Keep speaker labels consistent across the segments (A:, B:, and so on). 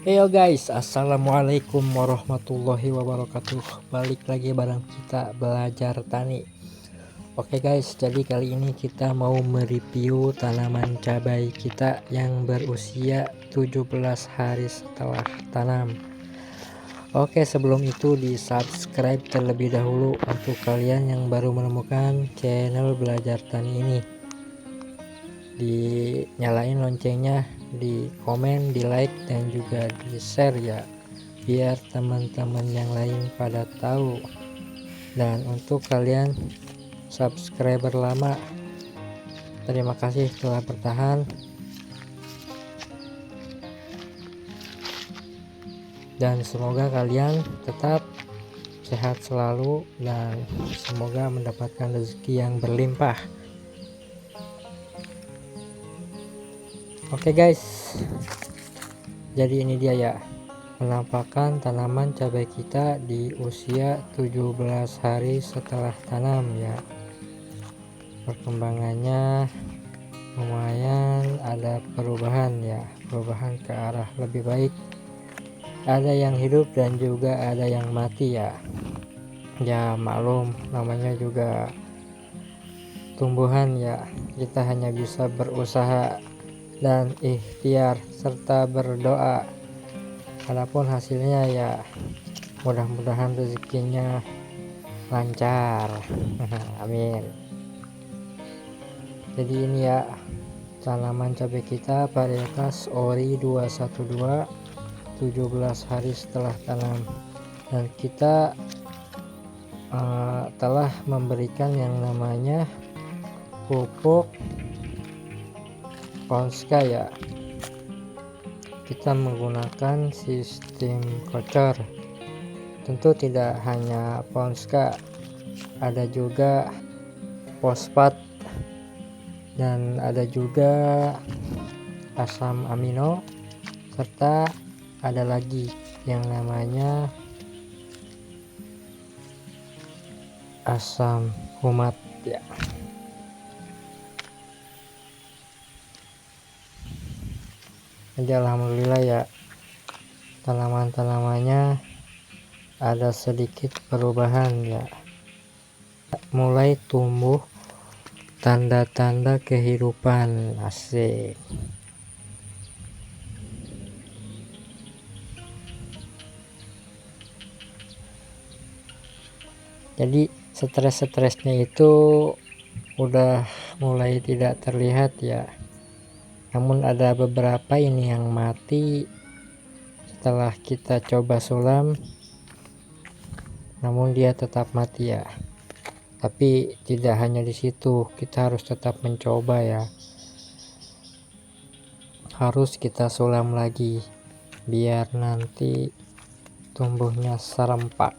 A: Heyo guys, assalamualaikum warahmatullahi wabarakatuh. Balik lagi bareng kita belajar tani. Oke guys, jadi kali ini kita mau mereview tanaman cabai kita yang berusia 17 hari setelah tanam. Oke, sebelum itu di subscribe terlebih dahulu untuk kalian yang baru menemukan channel belajar tani ini. Dinyalain loncengnya, di komen, di like, dan juga di share ya, biar teman-teman yang lain pada tahu. Dan untuk kalian subscriber lama, terima kasih telah bertahan, dan semoga kalian tetap sehat selalu dan semoga mendapatkan rezeki yang berlimpah. Oke guys, jadi ini dia ya penampakan tanaman cabai kita di usia 17 hari setelah tanam ya. Perkembangannya lumayan ada perubahan ya, perubahan ke arah lebih baik. Ada yang hidup dan juga ada yang mati ya. Ya maklum, namanya juga tumbuhan ya, kita hanya bisa berusaha dan ikhtiar serta berdoa. Adapun hasilnya ya mudah-mudahan rezekinya lancar. Amin. Jadi ini ya tanaman cabai kita varietas Ori 212, 17 hari setelah tanam, dan kita telah memberikan yang namanya pupuk Ponska ya. Kita menggunakan sistem kocor. Tentu tidak hanya Ponska, ada juga fosfat dan ada juga asam amino, serta ada lagi yang namanya asam humat ya. Jadi alhamdulillah ya, tanaman-tanamannya ada sedikit perubahan ya, mulai tumbuh tanda-tanda kehidupan. Asik. Jadi stres-stresnya itu udah mulai tidak terlihat ya. Namun ada beberapa ini yang mati setelah kita coba sulam, namun dia tetap mati ya. Tapi tidak hanya di situ, kita harus tetap mencoba ya. Harus kita sulam lagi biar nanti tumbuhnya serempak.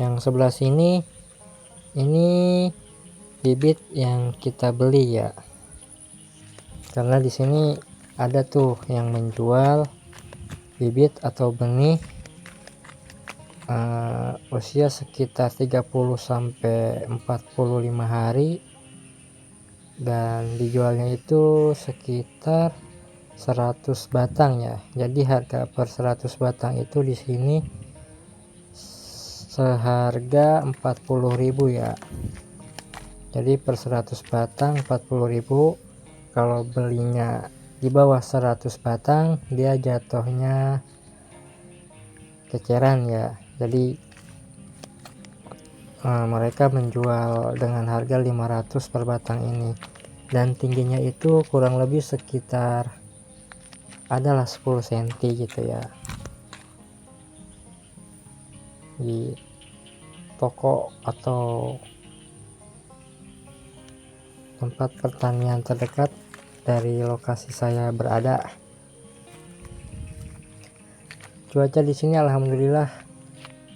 A: Yang sebelah sini ini bibit yang kita beli ya, karena di sini ada tuh yang menjual bibit atau benih usia sekitar 30 sampai 45 hari, dan dijualnya itu sekitar 100 batang ya. Jadi harga per 100 batang itu di sini seharga 40.000 ya. Jadi per 100 batang 40.000. Kalau belinya di bawah 100 batang dia jatuhnya keceran ya. Jadi mereka menjual dengan harga 500 per batang ini, dan tingginya itu kurang lebih sekitar adalah 10 cm gitu ya. Di toko atau tempat pertanian terdekat dari lokasi saya berada. Cuaca di sini alhamdulillah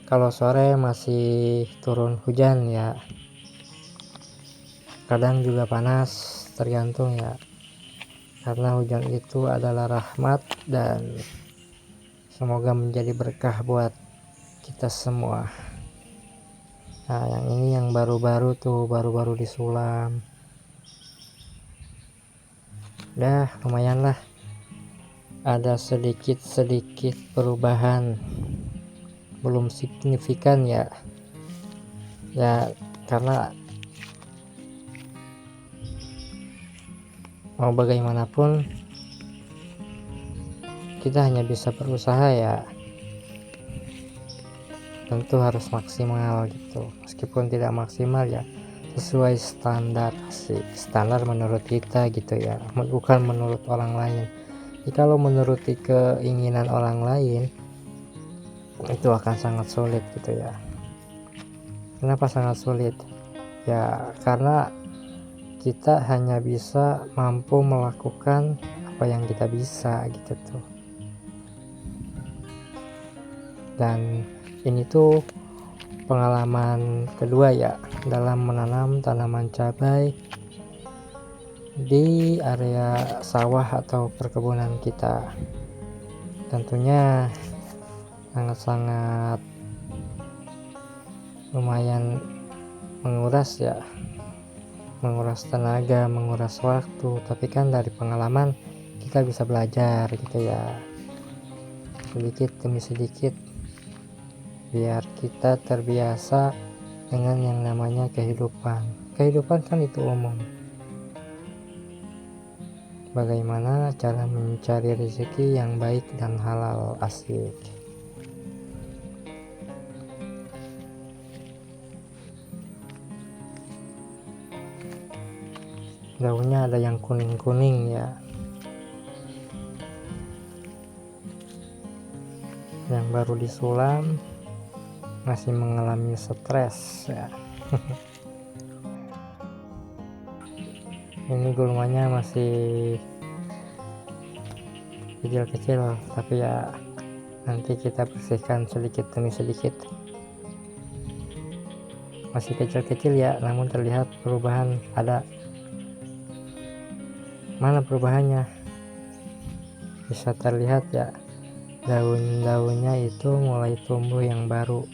A: kalau sore masih turun hujan ya, kadang juga panas, tergantung ya, karena hujan itu adalah rahmat dan semoga menjadi berkah buat kita semua. Nah yang ini yang baru-baru tuh, baru-baru disulam. Udah lumayan lah, ada sedikit perubahan, belum signifikan ya karena mau bagaimanapun kita hanya bisa berusaha ya, tentu harus maksimal gitu. Meskipun tidak maksimal ya sesuai standar sih, standar menurut kita gitu ya, bukan menurut orang lain. Jadi kalau menuruti keinginan orang lain itu akan sangat sulit gitu ya. Kenapa sangat sulit? Ya karena kita hanya bisa mampu melakukan apa yang kita bisa gitu tuh. Dan ini tuh pengalaman kedua ya dalam menanam tanaman cabai di area sawah atau perkebunan kita. Tentunya sangat-sangat lumayan menguras ya, menguras tenaga, menguras waktu, tapi kan dari pengalaman kita bisa belajar gitu ya, sedikit demi sedikit, biar kita terbiasa dengan yang namanya kehidupan kan itu umum. Bagaimana cara mencari rezeki yang baik dan halal, asik. Daunnya ada yang kuning-kuning ya, yang baru disulam masih mengalami stres ya. Ini gulmanya masih kecil-kecil, tapi ya nanti kita bersihkan sedikit demi sedikit. Masih kecil-kecil ya, namun terlihat perubahan ada. Mana perubahannya? Bisa terlihat ya, daun-daunnya itu mulai tumbuh yang baru.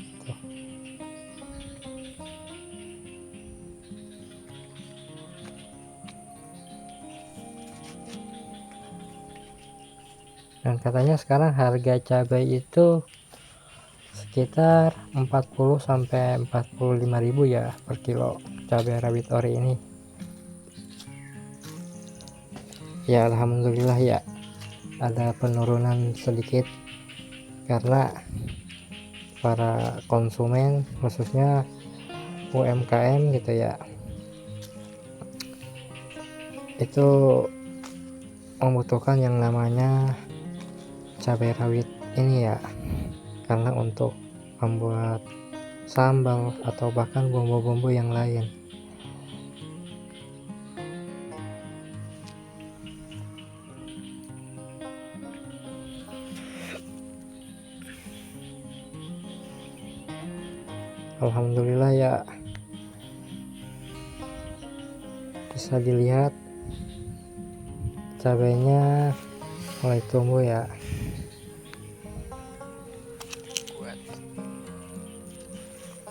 A: Dan katanya sekarang harga cabai itu sekitar 40 sampai 45.000 ya per kilo cabai rawit ori ini. Ya alhamdulillah ya, ada penurunan sedikit karena para konsumen khususnya UMKM gitu ya, itu membutuhkan yang namanya cabai rawit ini ya, karena untuk membuat sambal atau bahkan bumbu-bumbu yang lain. Alhamdulillah ya, bisa dilihat cabainya mulai tumbuh ya.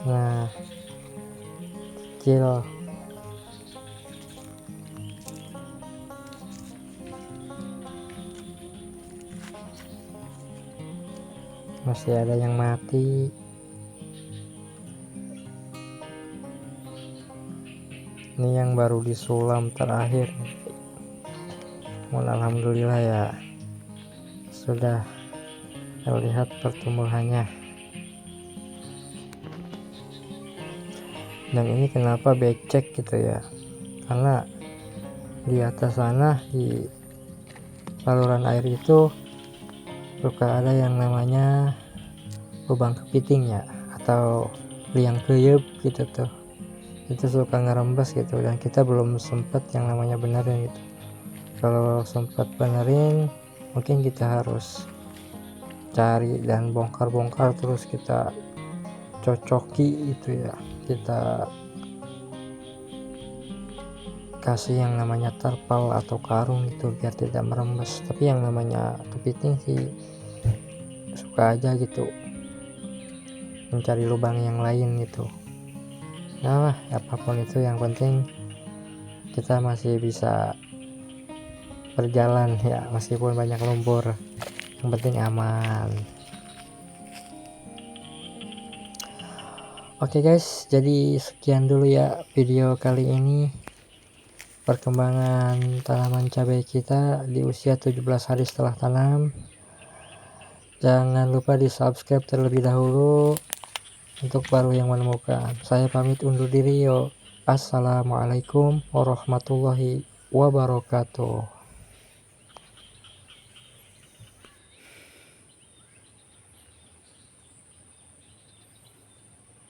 A: Nah kecil, masih ada yang mati. Ini yang baru disulam terakhir. Alhamdulillah ya, sudah terlihat pertumbuhannya. Dan ini kenapa becek gitu ya, karena di atas sana di saluran air itu suka ada yang namanya lubang kepiting ya, atau liang keyep gitu tuh, itu suka ngerembes gitu, dan kita belum sempet yang namanya benerin gitu. Kalau sempet benerin mungkin kita harus cari dan bongkar-bongkar, terus kita cocoki itu ya, kita kasih yang namanya terpal atau karung itu biar tidak merembes. Tapi yang namanya kepiting sih suka aja gitu mencari lubang yang lain gitu. Nah, apapun itu yang penting kita masih bisa berjalan ya, meskipun banyak lumpur, yang penting aman. Oke guys, jadi sekian dulu ya video kali ini, perkembangan tanaman cabai kita di usia 17 hari setelah tanam. Jangan lupa di subscribe terlebih dahulu untuk baru yang menemukan. Saya pamit undur diri yo. Assalamualaikum warahmatullahi wabarakatuh.